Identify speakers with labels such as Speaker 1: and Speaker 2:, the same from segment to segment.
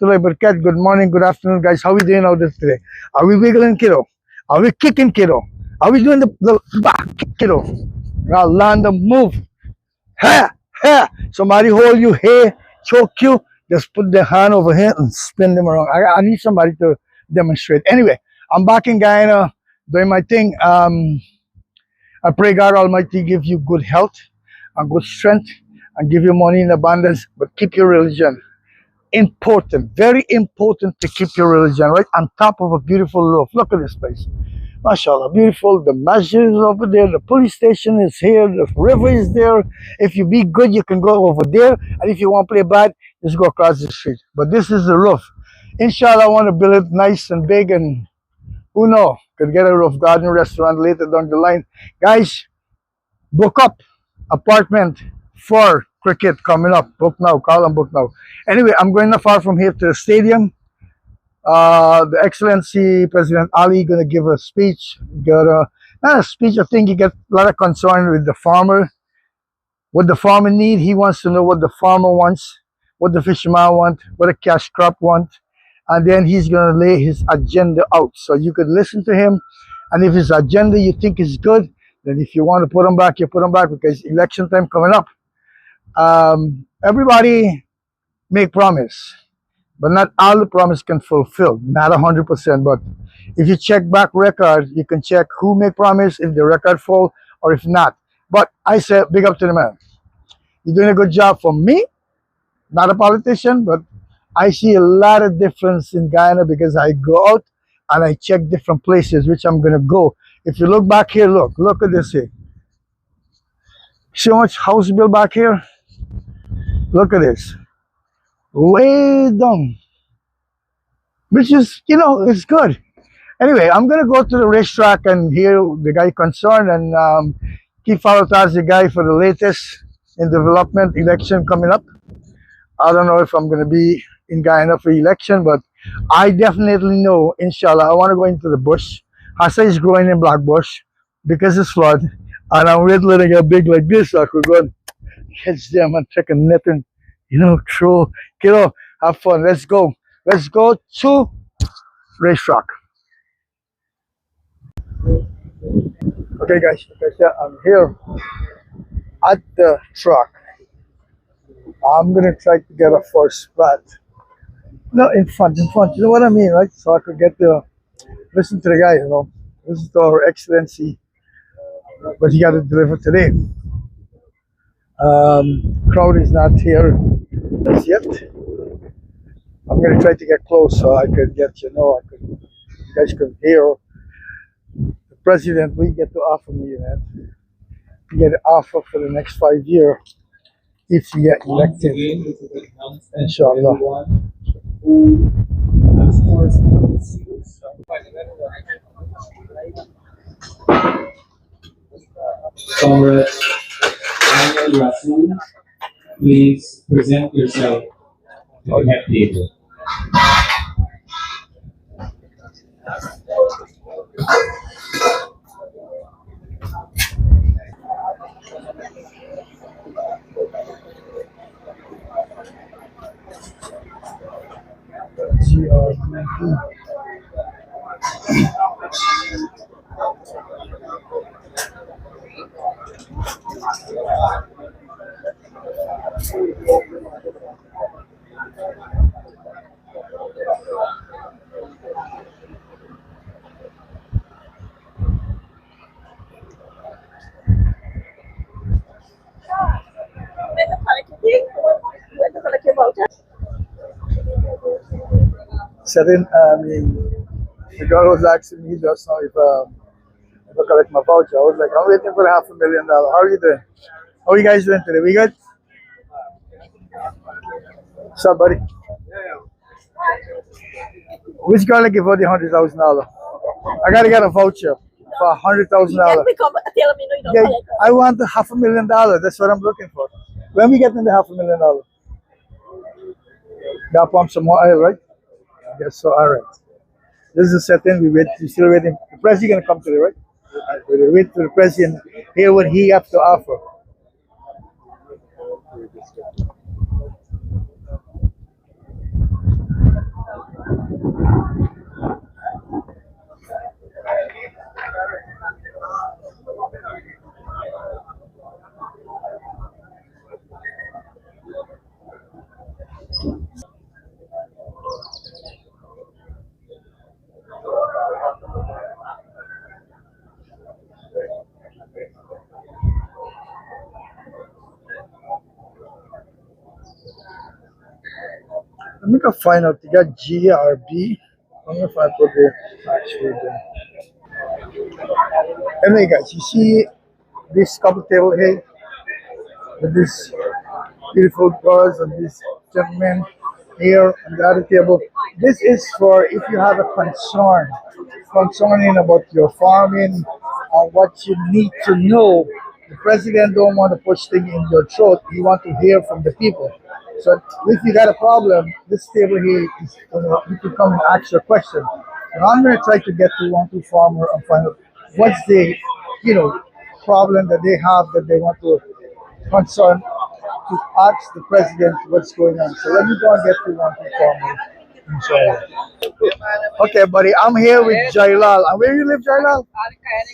Speaker 1: warahmatullahi wabarakatuh. Good morning, good afternoon, guys. How we doing out there today? Are we wiggling, kiddo? Are we kicking, kiddo? Are we doing the back kick, kiddo? Now land and move. Ha! Ha! Somebody hold you here, choke you. Just put their hand over here and spin them around. I need somebody to demonstrate. Anyway, I'm back in Guyana doing my thing. I pray God Almighty give you good health and good strength and give you money in abundance, but keep your religion. Important, very important to keep your religion right on top of a beautiful roof. Look at this place. MashaAllah, beautiful. The masjid is over there. The police station is here. The river is there. If you be good, you can go over there. And if you want to play bad, just go across the street. But this is the roof. Inshallah, I want to build it nice and big, and who knows, could get a roof garden restaurant later down the line. Guys, book up apartment for cricket coming up. Book now. Call and book now. Anyway, I'm going not far from here to the stadium. The Excellency President Ali gonna give a speech. Not a speech. I think he got a lot of concern with the farmer. What the farmer need. He wants to know what the farmer wants, what the fisherman want, what the cash crop want, and then he's gonna lay his agenda out. So you could listen to him, and if his agenda you think is good, then if you want to put him back, you put him back, because election time coming up. Everybody make promise, but not all the promise can fulfill, not 100%. But if you check back record, you can check who make promise, if the record full or if not. But I say big up to the man. You're doing a good job for me, not a politician, but I see a lot of difference in Guyana because I go out and I check different places which I'm gonna go. If you look back here, look at this here. See how much house built back here? Look at this. Way down. Which is, it's good. Anyway, I'm going to go to the racetrack and hear the guy concerned, and keep following as the guy for the latest in development election coming up. I don't know if I'm going to be in Guyana for election, but I definitely know, inshallah, I want to go into the bush. Hasa is growing in black bush because it's flood, and I'm waiting to get big like this so I could go and catch them and take a net and, throw, have fun. Let's go. Let's go to racetrack. Okay, guys, like I said, I'm here at the track. I'm gonna try to get a first spot. No, in front. You know what I mean, right? So I could get to listen to the guy, listen to our excellency, what he got to deliver today. Crowd is not here as yet. I'm gonna try to get close so I could get, you guys could hear the president. We get to offer me, man. You get an offer for the next 5 years if you get elected. Inshallah.
Speaker 2: Comrade Daniel Rasul, please present yourself to the head table.
Speaker 1: Certain, the girl was asking me just now if I collect my voucher. I was like, I'm waiting for $500,000. How are you doing? How are you guys doing today? We good? What's up, buddy? Which girl give her the $100,000? I gotta get a voucher for $100,000. Yeah, I want the $500,000. That's what I'm looking for. When we get in the $500,000? Gotta pump some more oil, right? Yes, so all right. This is a set-in. We're still waiting. The president gonna come today, right? We're waiting for the president, hear what he has to offer. I'm gonna find out. You got G or B. I'm gonna find out what they actually do. Anyway, guys, you see this couple table here with this beautiful girls and this gentleman here on the other table. This is for if you have a concern, concerning about your farming or what you need to know. The president don't want to push things in your throat. He want to hear from the people. So if you got a problem, this table here is you can come and ask your question. And I'm gonna try to get to one two farmer and find out what's the problem that they have that they want to concern to ask the president what's going on. So let me go and get to one two farmer. Inshallah. Okay, buddy, I'm here with Jailal. And where you live, Jailal?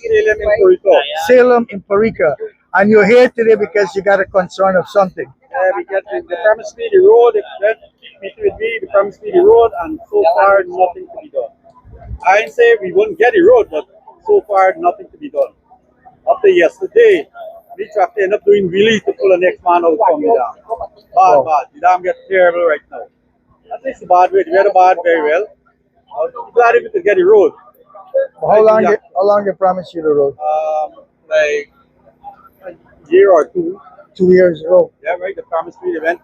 Speaker 3: Salem in Puerto.
Speaker 1: Salem in Parica. And you're here today because you got a concern of something.
Speaker 3: We get the promised me the road, then meeting with me, the promised me the road, and so far nothing to be done. I didn't say we wouldn't get the road, but so far nothing to be done. After yesterday, we tractor ended up doing really to pull the next man out from the dam.
Speaker 1: Oh.
Speaker 3: Bad. The dam gets terrible right now. At least the bad way, the weather bad very well. I'm glad if we could get the road.
Speaker 1: How long they promised you the road?
Speaker 3: Like a year or two.
Speaker 1: 2 years ago.
Speaker 3: Yeah, right. The promised me they went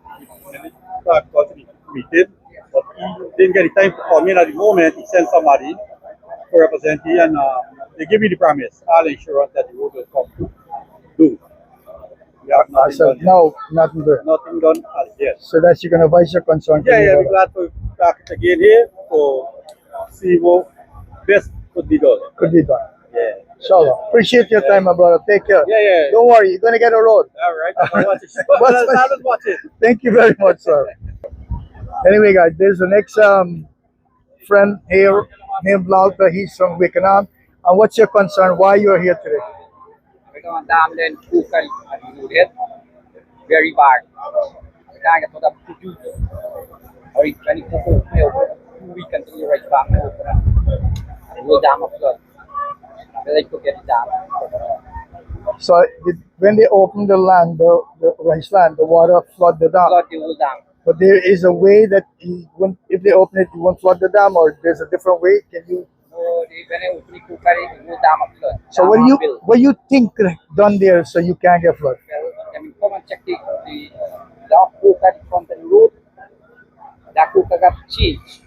Speaker 3: and got to be meeting, but he didn't get the time to call me. And at the moment, he sent somebody to represent me, and they give me the promise, all insurance that the road will come to do. We have
Speaker 1: I
Speaker 3: nothing
Speaker 1: said,
Speaker 3: done.
Speaker 1: no, nothing there.
Speaker 3: Nothing done as yet.
Speaker 1: So that's you're gonna voice your concern. to
Speaker 3: Yeah,
Speaker 1: me
Speaker 3: yeah.
Speaker 1: about
Speaker 3: We're glad to be back again here to see what best could be done.
Speaker 1: it. Could be done.
Speaker 3: Yeah.
Speaker 1: Inshallah. Appreciate your time, my brother. Take care.
Speaker 3: Yeah, yeah.
Speaker 1: Don't worry, you're gonna get a road.
Speaker 3: All right. I'll watch it.
Speaker 1: What's-
Speaker 3: I'll watch it.
Speaker 1: Thank you very much, sir. Anyway, guys, there's the next friend here named Lauta. He's from Wickenham. And what's your concern? Why you're here today?
Speaker 4: Because ang dami din kukal at inulit. Very bad. Kaya ito na produce. Or it's when you cook may over 2 weeks until you right back over. And we'll dam up flood. I like to get it down.
Speaker 1: So when they open the land, the rice land, the water flood the dam.
Speaker 4: Flood the whole dam.
Speaker 1: But there is a way that if they open it, you won't flood the dam, or there's a different way. Can you?
Speaker 4: So when I open the kukal, it will dam up flood.
Speaker 1: So what do you think done there so you can't get flood?
Speaker 4: I mean, come and check the dam kukal from the road. That kukal got changed.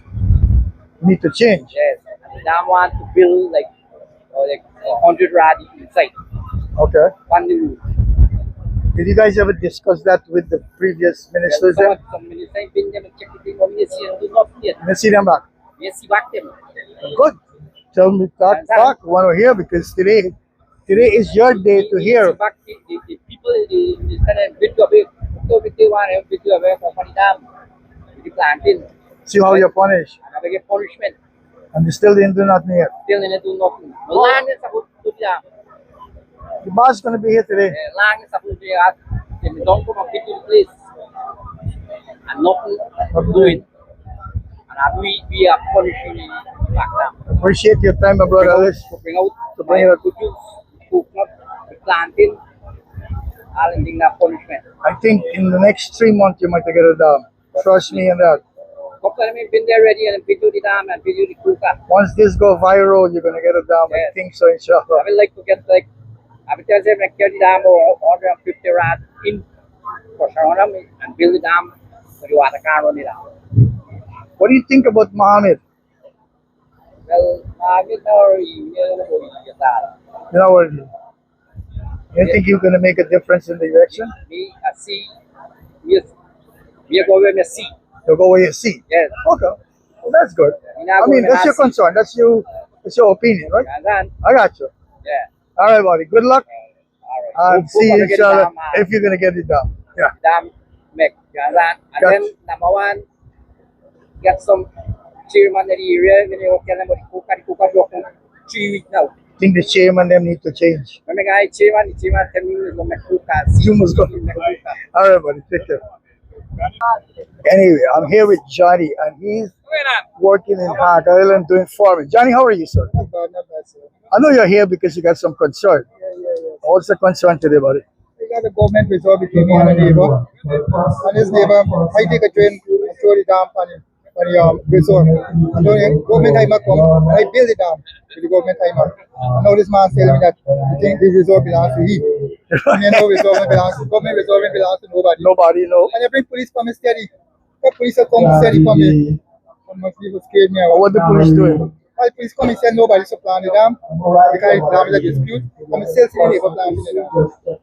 Speaker 1: Need to change.
Speaker 4: Yes. And the dam want to build like 100 rad inside.
Speaker 1: Okay.
Speaker 4: On the roof.
Speaker 1: Did you guys ever discuss that with the previous ministers?
Speaker 4: Some
Speaker 1: There?
Speaker 4: some ministers have been there and check the thing. Do not yet.
Speaker 1: Let's see them back.
Speaker 4: Yes, you back them.
Speaker 1: Good. Tell me talk. Want to hear because today is your day to hear.
Speaker 4: Back the people, the kind of bit away. So if they want to bit away from the dam, the planting.
Speaker 1: See how you're punished,
Speaker 4: And I get punishment.
Speaker 1: and they still didn't do nothing yet.
Speaker 4: Still in it do nothing. Land is supposed to be dam.
Speaker 1: The boss is gonna be here today.
Speaker 4: Land is supposed to be at. They don't come and pick the place. And nothing doing. And we are punishing the back down.
Speaker 1: Appreciate your time, my brother. Let's
Speaker 4: To bring out
Speaker 1: to bring it up.
Speaker 4: produce, coconut, the planting, all in that punishment.
Speaker 1: I think in the next 3 months you might get it down. Trust me on that.
Speaker 4: Couple of them been there ready and been to the dam and been to the coconut.
Speaker 1: Once this go viral, you're gonna get it down. I
Speaker 4: Yes.
Speaker 1: think so,
Speaker 4: I
Speaker 1: inshallah.
Speaker 4: would like to get like, I would tell them like get the dam or 150 rad in for surround them and build the dam so the water can't run it out.
Speaker 1: What do you think about Mohammed?
Speaker 4: Well, I mean, you get that.
Speaker 1: You know what? You think you're gonna make a difference in the election?
Speaker 4: Me, I see, we are going to see.
Speaker 1: You'll go where you see.
Speaker 4: Yes.
Speaker 1: Okay. Well, that's good. I mean, that's your concern. That's your opinion, right?
Speaker 4: And then,
Speaker 1: I got you.
Speaker 4: yeah.
Speaker 1: All right, buddy. Good luck.
Speaker 4: All right.
Speaker 1: And see you,
Speaker 4: Hope I get it
Speaker 1: inshallah,
Speaker 4: done,
Speaker 1: if you're gonna get it done. Yeah.
Speaker 4: dam make and
Speaker 1: Gotcha.
Speaker 4: then number one get some chairman in the area when you can about the cook 3 weeks now.
Speaker 1: I think the chairman them need to change.
Speaker 4: When the guy chairman tell me to make cook
Speaker 1: You must go. All right, buddy. Take care. Anyway, I'm here with Johnny, and he's working in Hag Island doing farming. Johnny, how are you, sir?
Speaker 3: Not bad, sir.
Speaker 1: I know you're here because you got some concern.
Speaker 3: Yeah.
Speaker 1: What's the concern today, buddy?
Speaker 3: We got a government resolve between me and a neighbor. And his neighbor, I take a train and throw the dam on him.
Speaker 5: on the resort. And then government timer come and I build it down with the government timer. And now this man telling me that I think this resort belongs to he. And you know government resort belongs to nobody.
Speaker 1: Nobody know.
Speaker 5: And every police come steady. The police are come steady for me. And my people scared me.
Speaker 1: What the police doing?
Speaker 5: The police come and said nobody so plan the dam because the dam is a dispute. I'm still seeing the neighbor plan the dam.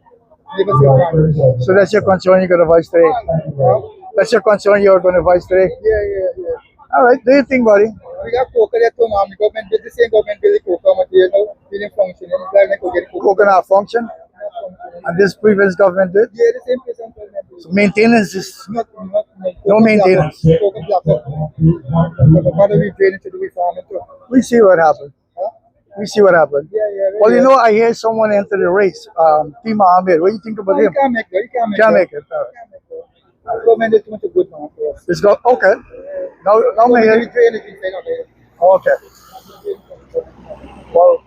Speaker 5: Neighbor still plan.
Speaker 1: So that's your concern you're gonna voice today. That's your concern you're gonna voice today.
Speaker 5: Yeah.
Speaker 1: All right, do you think, buddy?
Speaker 5: We got coca there too, man. The government built the same government built the coca material now. Didn't function. It's like they could get coca.
Speaker 1: Coconut not function, and this previous government did.
Speaker 5: Yeah, the same person government.
Speaker 1: So maintenance is
Speaker 5: Not
Speaker 1: no maintenance.
Speaker 5: Coca black up. What are we training to do with farming too?
Speaker 1: We see what happened.
Speaker 5: Huh?
Speaker 1: We see what happened.
Speaker 5: Yeah.
Speaker 1: Well, you know, I hear someone enter the race. T. Mohammed. What do you think about
Speaker 5: No, you
Speaker 1: him?
Speaker 5: can't make that. You can't make
Speaker 1: Can't
Speaker 5: that.
Speaker 1: make it.
Speaker 5: The government is too much a good man for us.
Speaker 1: Let's go. Okay. Now my
Speaker 5: We
Speaker 1: hearing.
Speaker 5: train it, we say not there.
Speaker 1: Okay. Well,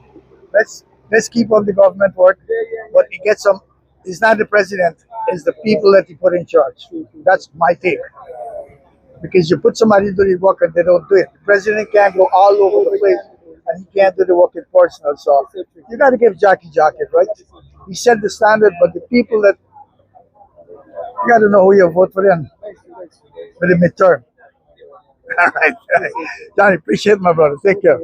Speaker 1: let's keep up the government work, but it gets some. It's not the president; it's the people that you put in charge. That's my take. Because you put somebody to do the work and they don't do it. The president can't go all over the place and he can't do the work in personal. So you got to give Jackie jacket, right? He set the standard, but the people that you got to know who you vote for them for the midterm. All right, Johnny, appreciate my brother. Take care.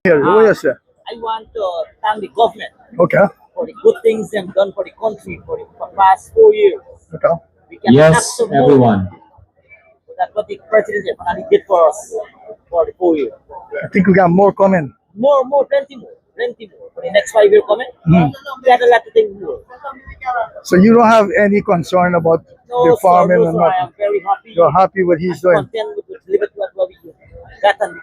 Speaker 1: Here, who you say?
Speaker 6: I want to thank the government
Speaker 1: Okay,
Speaker 6: for the good things they've done for the country for the past 4 years.
Speaker 1: okay.
Speaker 6: We can
Speaker 2: Yes,
Speaker 6: have some
Speaker 2: everyone.
Speaker 6: more. That's what the president finally did for us for the 4 years.
Speaker 1: I think we got more coming.
Speaker 6: Plenty more. For the next 5 years coming,
Speaker 1: Mhm.
Speaker 6: we had a lot of things more.
Speaker 1: So you don't have any concern about
Speaker 6: No,
Speaker 1: the farming
Speaker 6: sir,
Speaker 1: and
Speaker 6: no, sir, I
Speaker 1: nothing.
Speaker 6: am very happy.
Speaker 1: You're happy what he's
Speaker 6: and
Speaker 1: doing.
Speaker 6: content with liberty what we got. And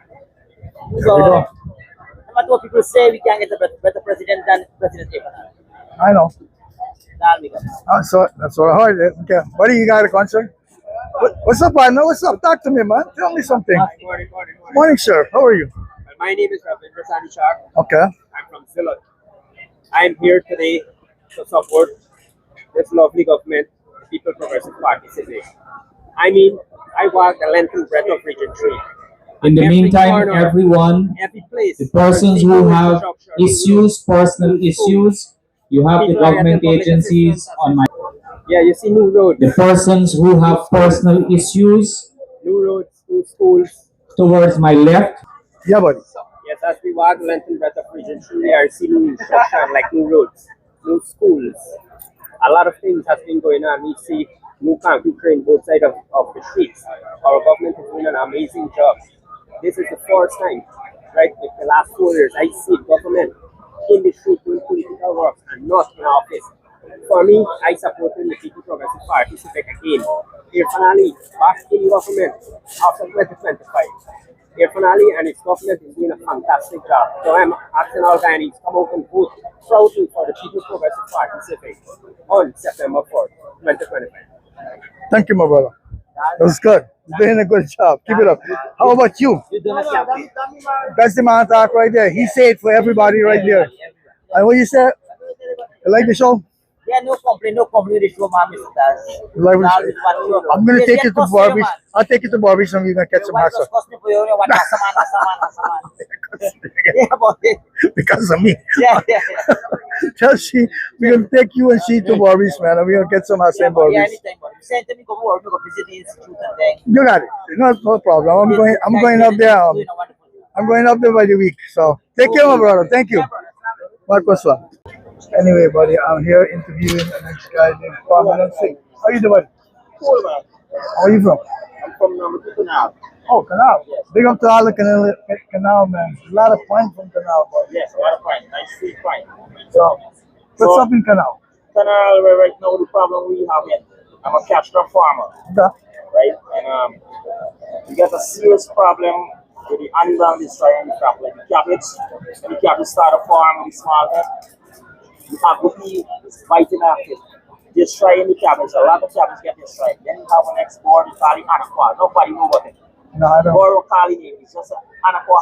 Speaker 1: There
Speaker 6: so,
Speaker 1: we go.
Speaker 6: no matter what people say, we can get a better president than President Abraham.
Speaker 1: I know.
Speaker 6: That's we got.
Speaker 1: So that's what I heard. Okay, buddy, you got a concern? What's up, partner? What's up? Talk to me, man. Tell me something.
Speaker 3: Morning.
Speaker 1: Morning, sir. How are you?
Speaker 3: My name is Ravindra Sanichar.
Speaker 1: Okay.
Speaker 3: I'm from Zillow. I'm here today to support this lovely government, the People Progressive Party today. I mean, I walk the length and breadth of Region 3.
Speaker 2: In the
Speaker 3: Every
Speaker 2: meantime,
Speaker 3: corner,
Speaker 2: everyone,
Speaker 3: every place.
Speaker 2: the persons who have issues, personal issues, you have the government agencies on my.
Speaker 3: Yeah, you see new roads,
Speaker 2: The persons who have personal issues
Speaker 3: new schools.
Speaker 2: towards my left.
Speaker 1: Yeah, buddy.
Speaker 3: Yes, as we walk the length and breadth of Region 3, I see new infrastructure like new roads, new schools. A lot of things has been going on. We see new concrete crane both sides of the streets. Our government is doing an amazing job. This is the first time, right, in the last 4 years, I see government in the street doing political work and not in office. For me, I support the People Progressive Party to take again. Here finally, back in government after 2025. Here finally, and its government is doing a fantastic job. So I'm asking all Guyanese come out and vote proudly for the People Progressive Party Civic on September 4th, 2025.
Speaker 1: Thank you, my brother. That was good. You're doing a good job. Keep it up. How about you?
Speaker 6: You done a campaign.
Speaker 1: That's the man talk right there. He said it for everybody right there. And what you said? You like the show?
Speaker 6: Yeah, no complaint with the show, man, Mr. Daz.
Speaker 1: You like what you said? I'm gonna take you to Barbies. I'll take you to Barbies and we're gonna catch some hassle.
Speaker 6: Yeah, about it.
Speaker 1: Because of me.
Speaker 6: Yeah.
Speaker 1: Tell she we're gonna take you and she to Barbies, man, and we're gonna get some hassle in
Speaker 6: Yeah,
Speaker 1: Barbies.
Speaker 6: anytime, but send me go work, go visit the institute and then.
Speaker 1: You got it. No problem. I'm going up there. I'm going up there by the week. So take care, my brother. Thank you. Marcos. Anyway, buddy, I'm here interviewing the next guy named Pamela Singh. How you doing?
Speaker 3: Cool, man.
Speaker 1: Where are you from?
Speaker 3: I'm from number 2 now.
Speaker 1: Oh, Canal. Big up to all the canal man. A lot of fun from Canal, boy.
Speaker 3: Yes, a lot of fine. Nice street fine.
Speaker 1: So, what's up in Canal?
Speaker 3: Canal, right now, the problem we have is I'm a cash crop farmer,
Speaker 1: Okay.
Speaker 3: right? And we got a serious problem with the animal destroying the crop, like the cabbage. When the cabbage start a farm with small head, you have whoopee biting after it, destroying the cabbage. A lot of cabbage get destroyed. Then you have an export, you call it anaqual. Nobody know about it.
Speaker 1: No, I don't.
Speaker 3: Or Kali name, it's just anaqual,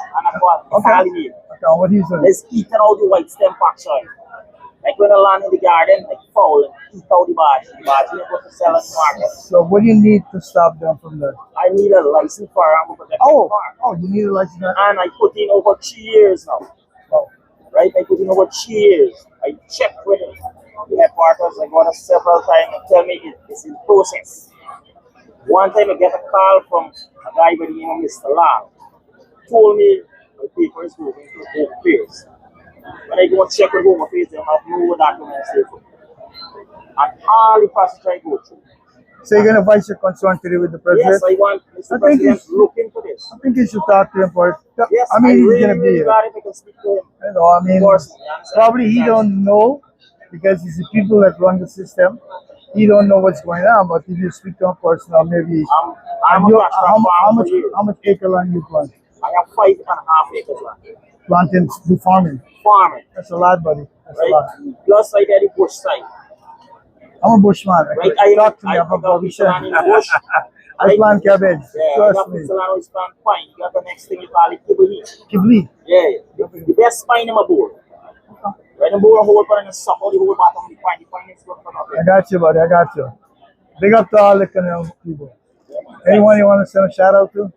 Speaker 1: Okay.
Speaker 3: Kali name.
Speaker 1: Okay, what he's doing?
Speaker 3: Let's eat out the white stem patch soil.
Speaker 6: Like when I land in the garden, like foul and eat out the barge. The barge ain't supposed to sell in the market.
Speaker 1: So what do you need to stop them from that?
Speaker 6: I need a license firearm to protect
Speaker 1: Oh,
Speaker 6: the farm.
Speaker 1: oh, you need a license.
Speaker 6: And I put in over 3 years now.
Speaker 1: Oh,
Speaker 6: Right? I put in over 3 years. I checked with the headquarters. I got it several times and tell me it's in process. One time I get a call from a guy by the name of Mr. Lam. Told me my paper is moving to Home Affairs. When I go and check with Home Affairs, they have no documents there for me. And all the process I go through.
Speaker 1: so you're gonna voice your concern today with the president?
Speaker 6: Yes, I want Mr.
Speaker 1: I think
Speaker 6: President
Speaker 1: it's-
Speaker 6: to look into this.
Speaker 1: I think you should talk to him first.
Speaker 6: Yes,
Speaker 1: I mean, he's
Speaker 6: really,
Speaker 1: gonna be
Speaker 6: really
Speaker 1: here.
Speaker 6: glad if I can speak to him.
Speaker 1: You know, I mean,
Speaker 6: Personally, you understand?
Speaker 1: probably he don't know because it's the people that run the system. He don't know what's going on, but if you speak to him personally, maybe.
Speaker 6: I'm
Speaker 1: And
Speaker 6: a
Speaker 1: you,
Speaker 6: cash
Speaker 1: how,
Speaker 6: crop
Speaker 1: how
Speaker 6: farmer
Speaker 1: much
Speaker 6: for years.
Speaker 1: how much acre land you plant?
Speaker 6: I have 5.5 acres land.
Speaker 1: Planting, do farming.
Speaker 6: Farming,
Speaker 1: That's a lot, buddy. That's a
Speaker 6: right?
Speaker 1: lot.
Speaker 6: Plus I get the bush side.
Speaker 1: I'm a bushman.
Speaker 6: Right?
Speaker 1: Talk to me
Speaker 6: I
Speaker 1: about
Speaker 6: got
Speaker 1: Bobby
Speaker 6: piece of land in the bush.
Speaker 1: I plant cabbage.
Speaker 6: Yeah, I
Speaker 1: Trust
Speaker 6: got
Speaker 1: me.
Speaker 6: piece of land where you plant pine. You got the next thing you call it kibble.
Speaker 1: Kibli.
Speaker 6: Yeah, the best pine in my board. Right, the board a whole part and suck all the whole bottom of the pine. The pine is good for nothing.
Speaker 1: I got you, buddy. I got you. Big up to all the canal people.
Speaker 6: Yeah, man.
Speaker 1: Anyone you want to send a shout out to?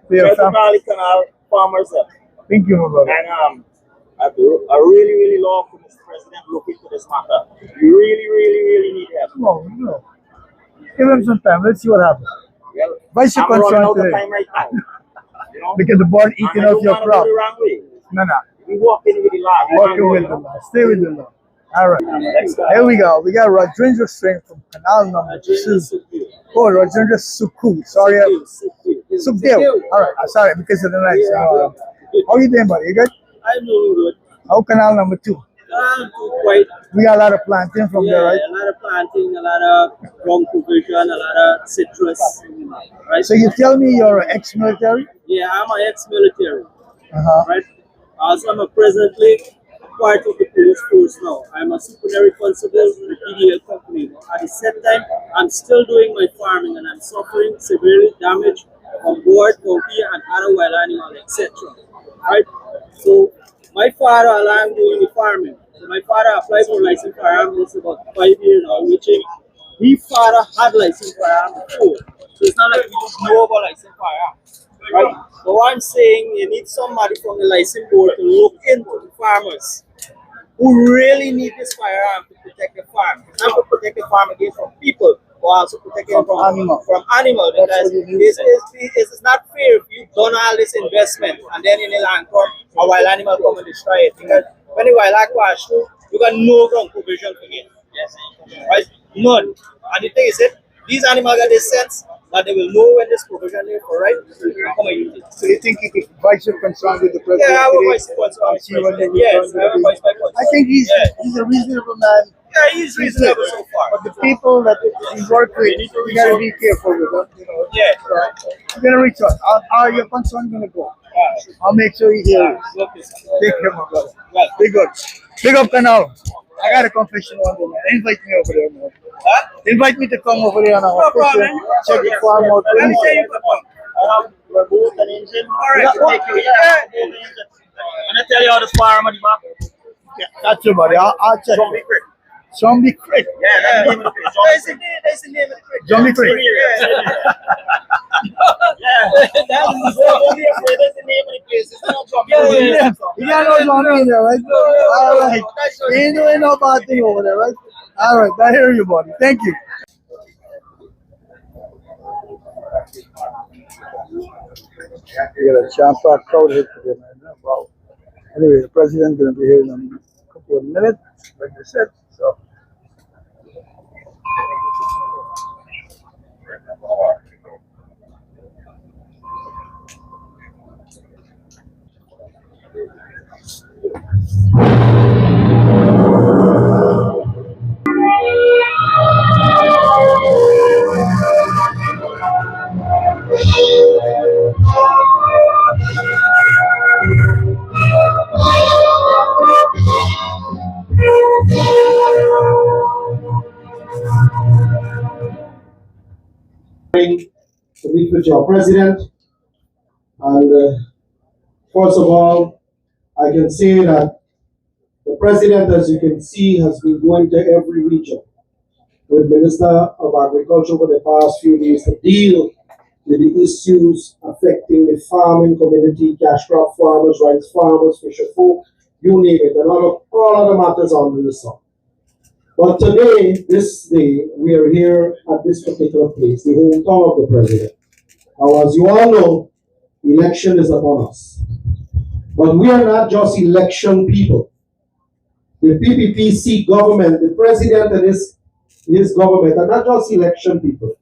Speaker 1: To your
Speaker 6: Try to
Speaker 1: family?
Speaker 6: call the canal farmers up.
Speaker 1: Thank you, my brother.
Speaker 6: And I really, really love for Mr. President look into this matter. You really, really, really need help.
Speaker 1: Come on, you know. Give him some time. Let's see what happens.
Speaker 6: Well,
Speaker 1: Vice your
Speaker 6: I'm running
Speaker 1: concern
Speaker 6: out of
Speaker 1: today.
Speaker 6: time right now. You know?
Speaker 1: Because the board
Speaker 6: And
Speaker 1: eating
Speaker 6: I
Speaker 1: up
Speaker 6: don't
Speaker 1: your
Speaker 6: want to go
Speaker 1: crop.
Speaker 6: the wrong way.
Speaker 1: No, no.
Speaker 6: We walk in with the law.
Speaker 1: Working with the law. Stay with the law. All right.
Speaker 6: Next time.
Speaker 1: Here we go. We got Rajendra Singh from canal number 2. Oh, Rajendra Sukhu. Sorry. Sukhdev. All right. Sorry, because of the night. How you doing, buddy? You good?
Speaker 3: I'm doing good.
Speaker 1: How canal number 2?
Speaker 3: Quite,
Speaker 1: We got a lot of planting from there, right?
Speaker 3: a lot of planting, a lot of ground provision, a lot of citrus. Right?
Speaker 1: So you tell me you're an ex-military?
Speaker 3: Yeah, I'm an ex-military.
Speaker 1: Uh-huh.
Speaker 3: Right? Also, I'm presently part of the police force now. I'm a supernumerary constable in the PDL company. At the same time, I'm still doing my farming and I'm suffering severely damage from board, monkey, and other wild animals, etc. Right? So, my father, I'm doing the farming. So, my father applied for license firearm this about 5 years now, which his father had license firearm before. So, it's not like we don't know about license firearm. Right? So I'm saying you need somebody from the license board to look into the farmers who really need this firearm to protect the farm. Not to protect the farm against from people, but also protect it from animal. Because this is not fair if you've done all this investment and then in the land come a wild animal come and destroy it. Because when the wild animal pass through, you got no ground provision for it. Yes. Right? None. And the thing is these animals got this sense that they will know when this provision is for right and come and use it.
Speaker 1: So you think you could voice your concern with the president?
Speaker 3: Yeah, I will
Speaker 1: today?
Speaker 3: voice my concern.
Speaker 1: See what they
Speaker 3: Yes,
Speaker 1: return
Speaker 3: I will
Speaker 1: to
Speaker 3: voice my
Speaker 1: be?
Speaker 3: concern.
Speaker 1: I think he's a reasonable man.
Speaker 3: Yeah, he's reasonable so far.
Speaker 1: But the people that he work with,
Speaker 3: need to
Speaker 1: you gotta be careful with them. You know.
Speaker 3: Yeah.
Speaker 1: So, I'm gonna reach out. How your concern gonna go? I'll make sure you hear it.
Speaker 3: Okay.
Speaker 1: Take care, my brother.
Speaker 3: Well,
Speaker 1: Big up. Big up, Canal. I got a confession on there, man. Invite me over there, man.
Speaker 3: huh?
Speaker 1: Invite me to come over there and I'll
Speaker 3: No problem.
Speaker 1: check the farm out.
Speaker 3: Let me tell you something.
Speaker 6: We're both an engine.
Speaker 3: All right.
Speaker 6: Take you. And I tell you how this farm at the back.
Speaker 1: Yeah, that's your buddy. I'll check.
Speaker 6: Zombie Creek.
Speaker 1: Zombie Creek.
Speaker 6: Yeah, that's the name of the place.
Speaker 3: That's the name of the creek.
Speaker 1: Zombie Creek.
Speaker 6: Yeah. Don't be afraid. That's the name of the place. It's not Zombie
Speaker 1: Yeah,
Speaker 6: Creek.
Speaker 1: yeah, yeah. You got no zombie in there, right? All right. You ain't doing no bad thing over there, right? All right. I hear you, buddy. Thank you. We got a jam-packed crowd here today, man. Wow. Anyway, the president's going to be here in a couple of minutes, like I said. So.
Speaker 7: To meet with your president. And first of all, I can say that The president, as you can see, has been going to every region with Minister of Agriculture for the past few days to deal with the issues affecting the farming community, cash crop farmers, rice farmers, fisher folk, you name it, and all other matters under the sun. But today, this day, we are here at this particular place, the hometown of the president. Now, as you all know, election is upon us. But we are not just election people. The PPPC government, the president and his government are not just election people.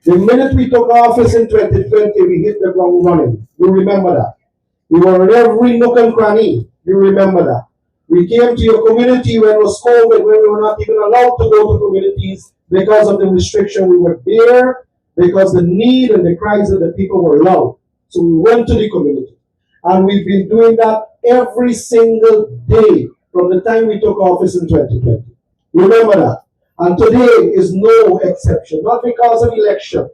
Speaker 7: The minute we took office in 2020, we hit the ground running. You remember that. We were in every nook and cranny. You remember that. We came to your community when it was COVID, when we were not even allowed to go to communities because of the restriction. We were there because the need and the cries of the people were loud. So we went to the community. And we've been doing that every single day from the time we took office in 2020. Remember that. And today is no exception. Not because of election.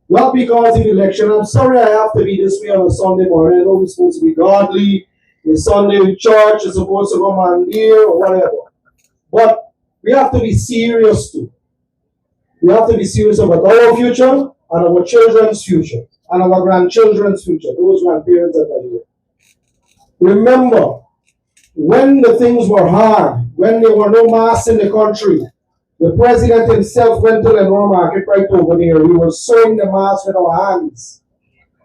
Speaker 7: Not because of election. I'm sorry I have to be this way on a Sunday morning. I know we're supposed to be godly. It's Sunday in church. It's supposed to come on here or whatever. But we have to be serious too. We have to be serious about our future and our children's future and our grandchildren's future. Those grandparents that are here. Remember, when the things were hard, when there were no masks in the country, the president himself went to the Lenore market right over there. We were sewing the masks with our hands.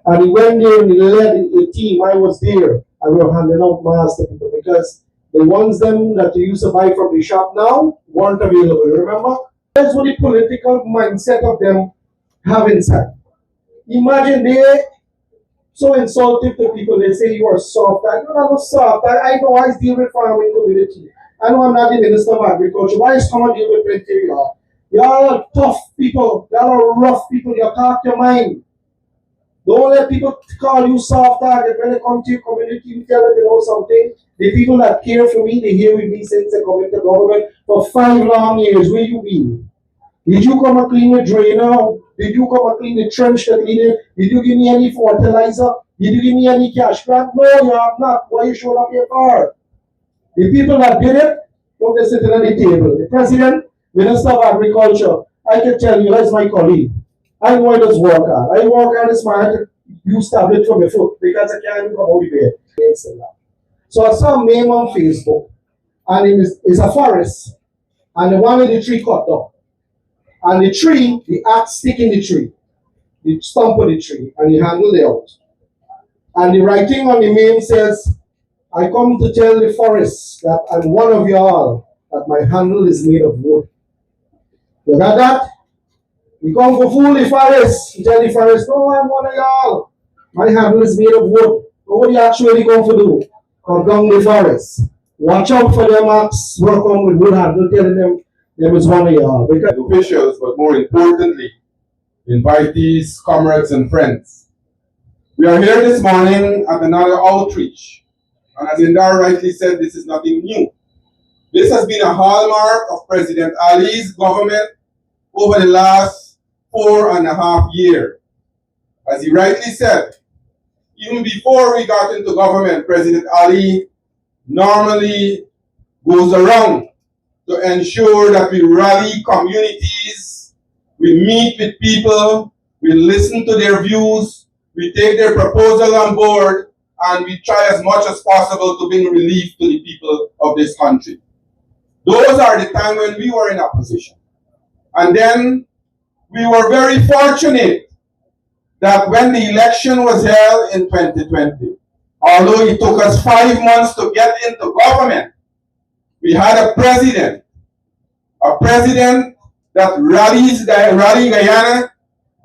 Speaker 7: And he went there and he led a team. I was there. And we were handing out masks to people because the ones them that you used to buy from the shop now weren't available. Remember? That's what the political mindset of them have inside. Imagine they so insultive to people. They say you are soft. I don't know soft. I know I deal with farming community. I know I'm not the Minister of Agriculture. Why is someone deal with plenty y'all? Y'all are tough people. Y'all are rough people. You talk your mind. Don't let people call you soft target when they come to your community. You tell them you know something. The people that care for me, they here with me since they come into government for 5 long years. Where you been? Did you come and clean the drainer? Did you come and clean the trench that needed? Did you give me any fertilizer? Did you give me any cash grant? No, you have not. Why you showed up your car? The people that did it, don't they sitting on the table? The president, Minister of Agriculture, I can tell you, that's my colleague. I know I just work hard. I work hard as man use tablet from my foot because I can't even come out of bed. So I saw a meme on Facebook, and it's a forest, and the one with the tree cut down. And the tree, the axe stick in the tree, the stump of the tree, and the handle it out. And the writing on the meme says, I come to tell the forest that I'm one of y'all, that my handle is made of wood. You got that? You come for fool the forest. You tell the forest, no, I'm one of y'all. My handle is made of wood. So what do you actually come to do? Cut down the forest. Watch out for them axe, work on with wood handle, telling them there is one of y'all.
Speaker 8: Because officials, but more importantly, invitees, comrades, and friends. We are here this morning at another outreach. And as Indar rightly said, this is nothing new. This has been a hallmark of President Ali's government over the last 4.5 years. As he rightly said, even before we got into government, President Ali normally goes around to ensure that we rally communities, we meet with people, we listen to their views, we take their proposal on board, and we try as much as possible to bring relief to the people of this country. Those are the times when we were in opposition. And then we were very fortunate that when the election was held in 2020, although it took us 5 months to get into government, we had a president that rallies Guyana,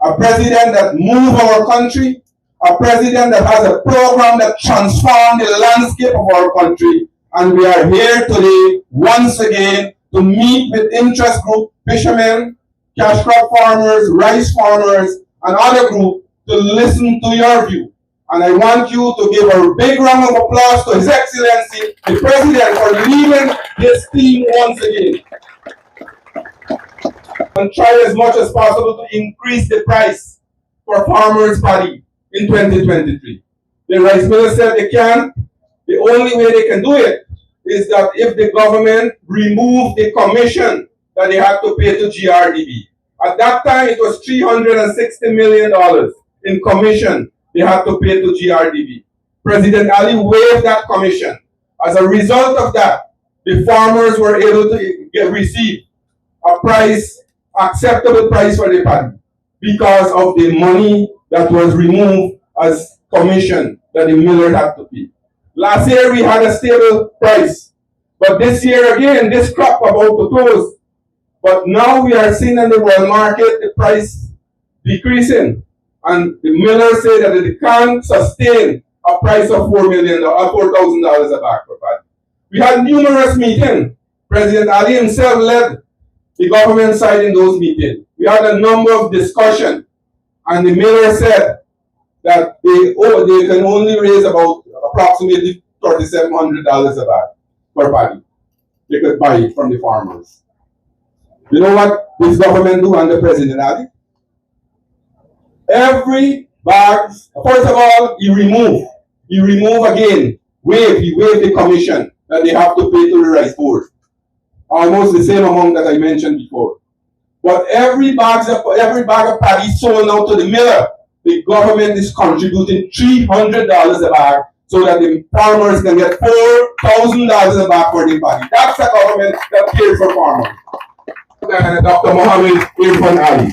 Speaker 8: a president that moves our country, a president that has a program that transforms the landscape of our country. And we are here today, once again, to meet with interest group, fishermen, cash crop farmers, rice farmers, and other groups to listen to your view. And I want you to give a big round of applause to His Excellency, the President, for leading this team once again. And try as much as possible to increase the price for farmers' paddy in 2023. The rice millers said they can. The only way they can do it is that if the government remove the commission that they had to pay to GRDB, at that time it was $360 million in commission they had to pay to GRDB. President Ali waived that commission. As a result of that, the farmers were able to receive a price, acceptable price for the paddy because of the money that was removed as commission that the miller had to pay. Last year we had a stable price, but this year again, this crop about to close. But now we are seeing in the world market the price decreasing, and the millers say that they can't sustain a price of $4,000 a bag for paddy. We had numerous meetings. President Ali himself led the government side in those meetings. We had a number of discussions, and the miller said that they can only raise about approximately $3,700 a bag per paddy. They could buy it from the farmers. You know what this government do under President Ali? Every bag, first of all, he remove again, he waived the commission that they have to pay to the rice board. Almost the same amount that I mentioned before. But every bag of paddy sold now to the miller, the government is contributing $300 a bag so that the farmers can get $4,000 a bag for the paddy. That's a government that cares for farmers. Dr. Mohammed Irfan Ali.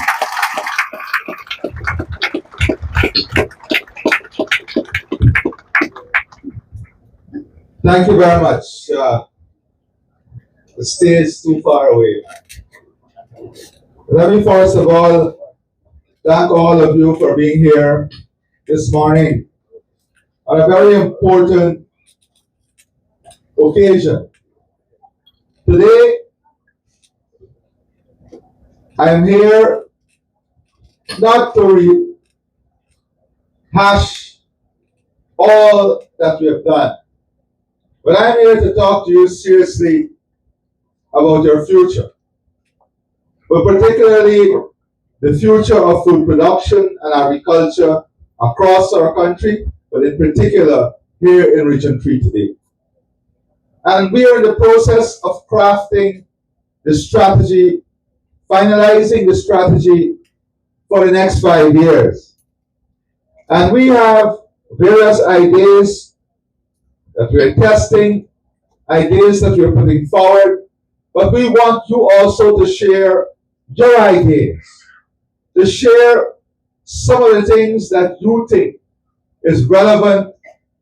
Speaker 9: Thank you very much. The stage is too far away. Let me first of all thank all of you for being here this morning on a very important occasion. Today, I am here not to rehash all that we have done, but I'm here to talk to you seriously about your future, but particularly the future of food production and agriculture across our country, but in particular here in Region 3 today. And we are in the process of crafting the strategy, finalizing the strategy for the next 5 years. And we have various ideas that we're testing, ideas that we're putting forward, but we want you also to share your ideas, to share some of the things that you think is relevant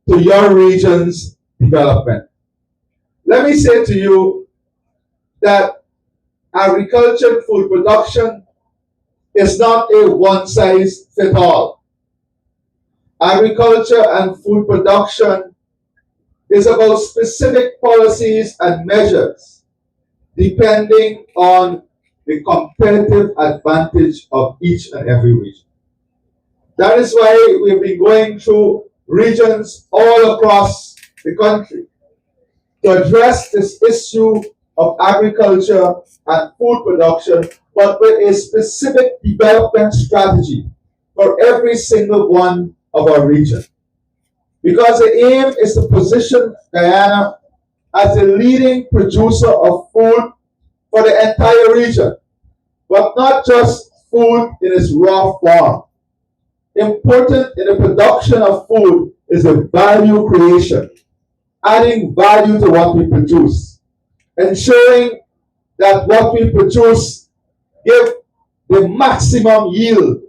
Speaker 9: to your region's development. Let me say to you that agriculture and food production is not a one-size-fits-all. Agriculture and food production is about specific policies and measures depending on the competitive advantage of each and every region. That is why we've been going through regions all across the country to address this issue of agriculture and food production, but with a specific development strategy for every single one of our regions. Because the aim is to position Guyana as the leading producer of food for the entire region, but not just food in its raw form. Important in the production of food is the value creation, adding value to what we produce, ensuring that what we produce give the maximum yield,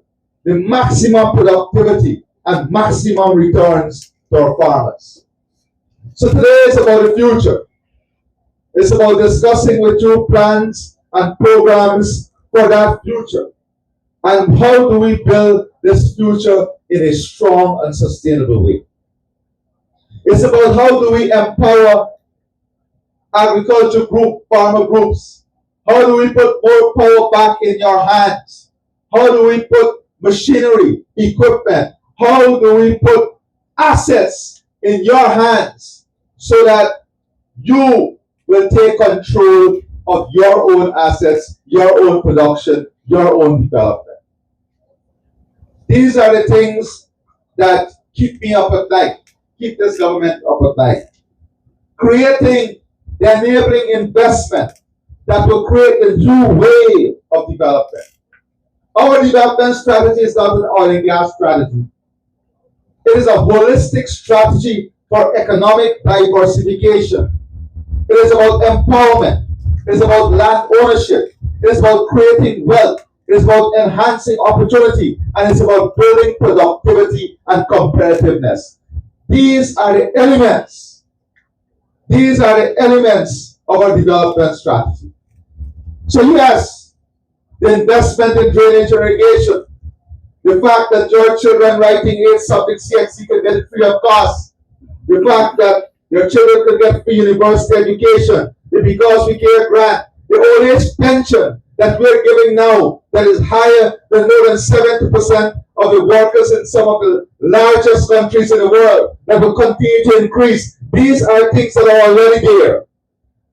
Speaker 9: the maximum productivity, and maximum returns to our farmers. So today is about the future. It's about discussing with you plans and programs for that future. And how do we build this future in a strong and sustainable way? It's about how do we empower agriculture farmer groups? How do we put more power back in your hands? How do we put machinery, equipment? How do we put assets in your hands so that you will take control of your own assets, your own production, your own development? These are the things that keep me up at night, keep this government up at night. Creating the enabling investment that will create a new way of development. Our development strategy is not an oil and gas strategy. It is a holistic strategy for economic diversification. It is about empowerment. It is about land ownership. It is about creating wealth. It is about enhancing opportunity. And it's about building productivity and competitiveness. These are the elements. These are the elements of our development strategy. So yes, the investment in drainage irrigation, the fact that your children writing 8 subjects CXC can get it free of cost, the fact that your children can get free university education, the Because We Care grant, the old age pension that we're giving now that is higher than more than 70% of the workers in some of the largest countries in the world that will continue to increase. These are things that are already there.